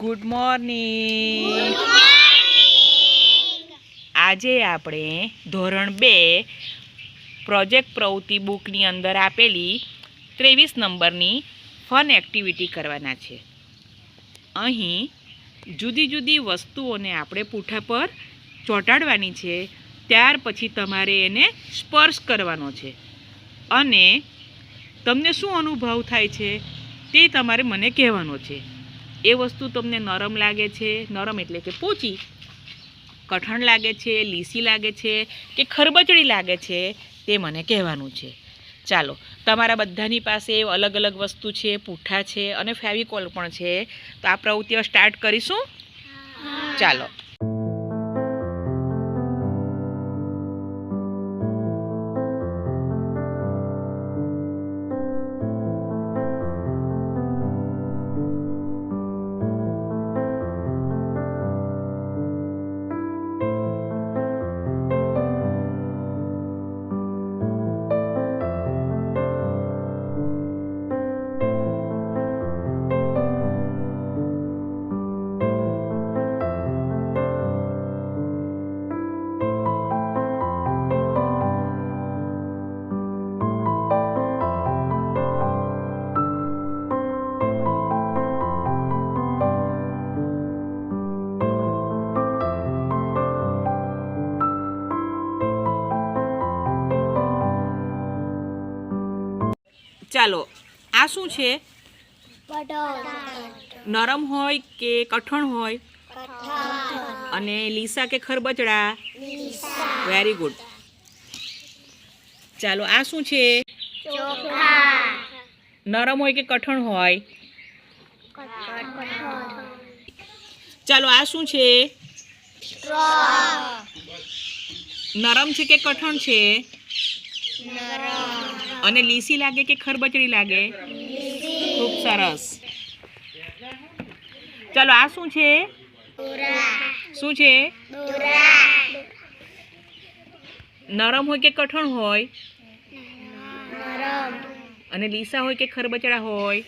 Good morning. આજે આપણે ધોરણ 2 પ્રોજેક્ટ પ્રવૃત્તિ બુકની અંદર આપેલી 23 નંબરની ફન એક્ટિવિટી કરવાના છે. અહીં જુદી જુદી વસ્તુઓને આપણે પૂઠા પર ચોંટાડવાની છે. ત્યાર પછી તમારે એને સ્પર્શ કરવાનો છે અને તમને શું અનુભવ થાય છે તે તમારે મને કહેવાનો છે. એ વસ્તુ તમને નરમ લાગે છે, નરમ એટલે કે પોચી, કઠણ લાગે છે, લીસી લાગે છે કે ખરબચડી લાગે છે, તે મને કહેવાનું છે. ચાલો, તમારા બધાની પાસે અલગ અલગ વસ્તુ છે, પૂઠા છે અને ફેવિકોલ પણ છે. તો આ પ્રવૃત્તિઓ સ્ટાર્ટ કરીશું. ચાલો. ચાલો, આ શું છે? નરમ હોય કે કઠણ હોય? અને લીસા કે ખરબચડા? Very good. ચાલો, આ શું છે? નરમ હોય કે કઠણ હોય? ચાલો, આ શું છે? નરમ છે કે કઠણ છે? અને લીસી લાગે કે ખરબચડી લાગે? ખૂબ સરસ. ચાલો, આ શું છે? શું છે? નરમ હોય કે કઠણ હોય? અને લીસા હોય કે ખરબચડા હોય?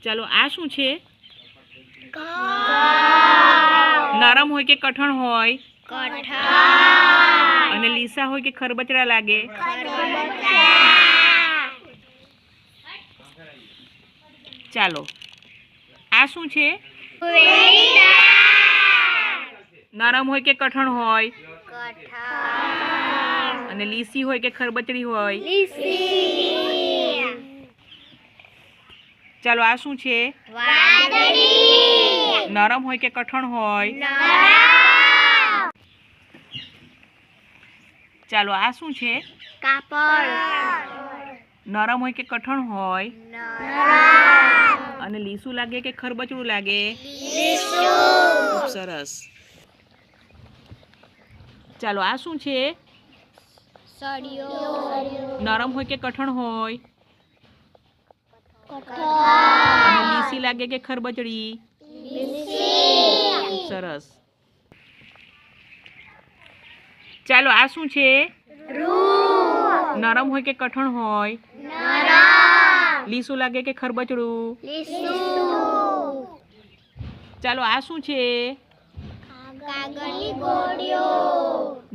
ચાલો, આ શું છે? નરમ હોય કે કઠણ હોય? અને લીસા હોય કે ખરબચડા લાગે? ચાલો, આ શું છે? નરમ હોય કે કઠણ હોય? અને લીસી હોય કે ખરબચડી હોય? ચાલો, આ શું છે? નરમ હોય કે કઠણ હોય? ચાલો, આ શું છે? નરમ હોય કે કઠણ હોય? અને લીસું લાગે કે ખરબચડું લાગે? ખૂબ સરસ. ચાલો, આ શું છે? નરમ હોય કે કઠણ હોય? અને લીસી લાગે કે ખરબચડી? ખૂબ સરસ. ચાલો, આ શું છે? નરમ હોય કે કઠણ હોય? લીસું લાગે કે ખરબચડું? ચાલો, આ શું છે?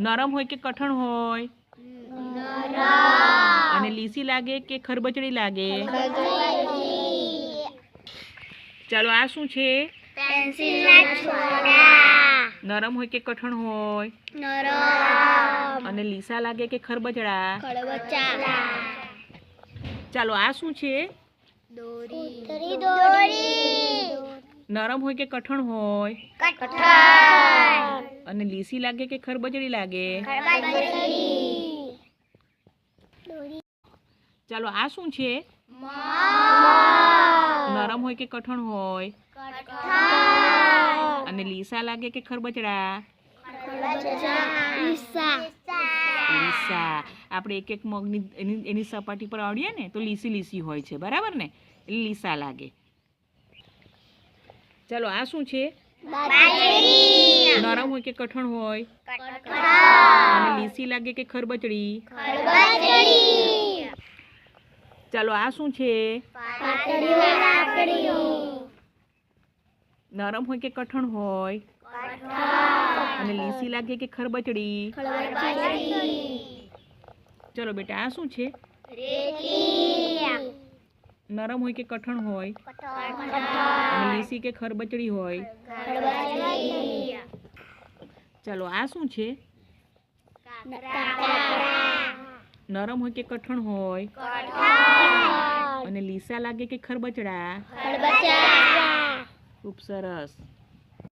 નરમ હોય કે કઠણ હોય? અને લીસી લાગે કે ખરબચડી લાગે? ચાલો, આ શું છે? નરમ હોય કે કઠણ હોય? અને લીસા લાગે કે ખરબચડા? ચાલો, આ શું છે? નરમ હોય કે કઠણ હોય? અને લીસી લાગે કે ખરબચડી લાગે? ચાલો, આ શું છે? નરમ હોય કે કઠણ હોય? અને લીસા લાગે કે ખરબચડા? લીસા. આપણે એક એક મગની એની સપાટી પર આવડીએ ને તો લીસી લીસી હોય છે, બરાબર ને? એટલે લીસા લાગે. ચાલો, આ શું છે? નરમ હોય કે કઠણ હોય? અને લીસી લાગે કે ખરબચડી? ચાલો આ શું છે? નરમ હોય કે કઠણ હોય? અને લીસી લાગે કે ખરબચડી? ચલો બેટા આ શું છે? નરમ હોય કે કઠણ હોય? અને લીસી કે ખરબચડી હોય? ચલો આ શું છે? નરમ હોય કે કઠણ હોય? અને લીસા લાગે કે ખરબચડા? ખૂબ સરસ.